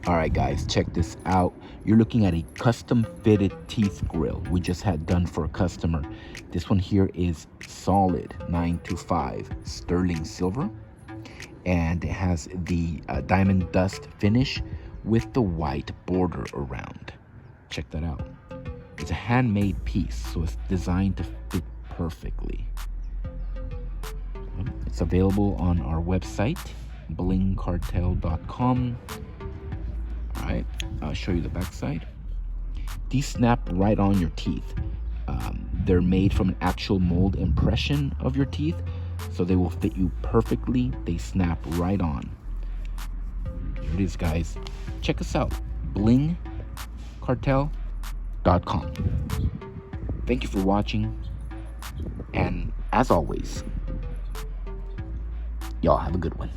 All right, guys, check this out. You're looking at a custom fitted teeth grill we just had done for a customer. This one here is solid 925 sterling silver, and it has the diamond dust finish with the white border around. Check that out. It's a handmade piece, so it's designed to fit perfectly. It's available on our website, blingcartel.com. All right, I'll show you the back side. These snap right on your teeth. They're made from an actual mold impression of your teeth, so they will fit you perfectly. They snap right on. Here it is, guys. Check us out, blingcartel.com. Thank you for watching, and as always, y'all have a good one.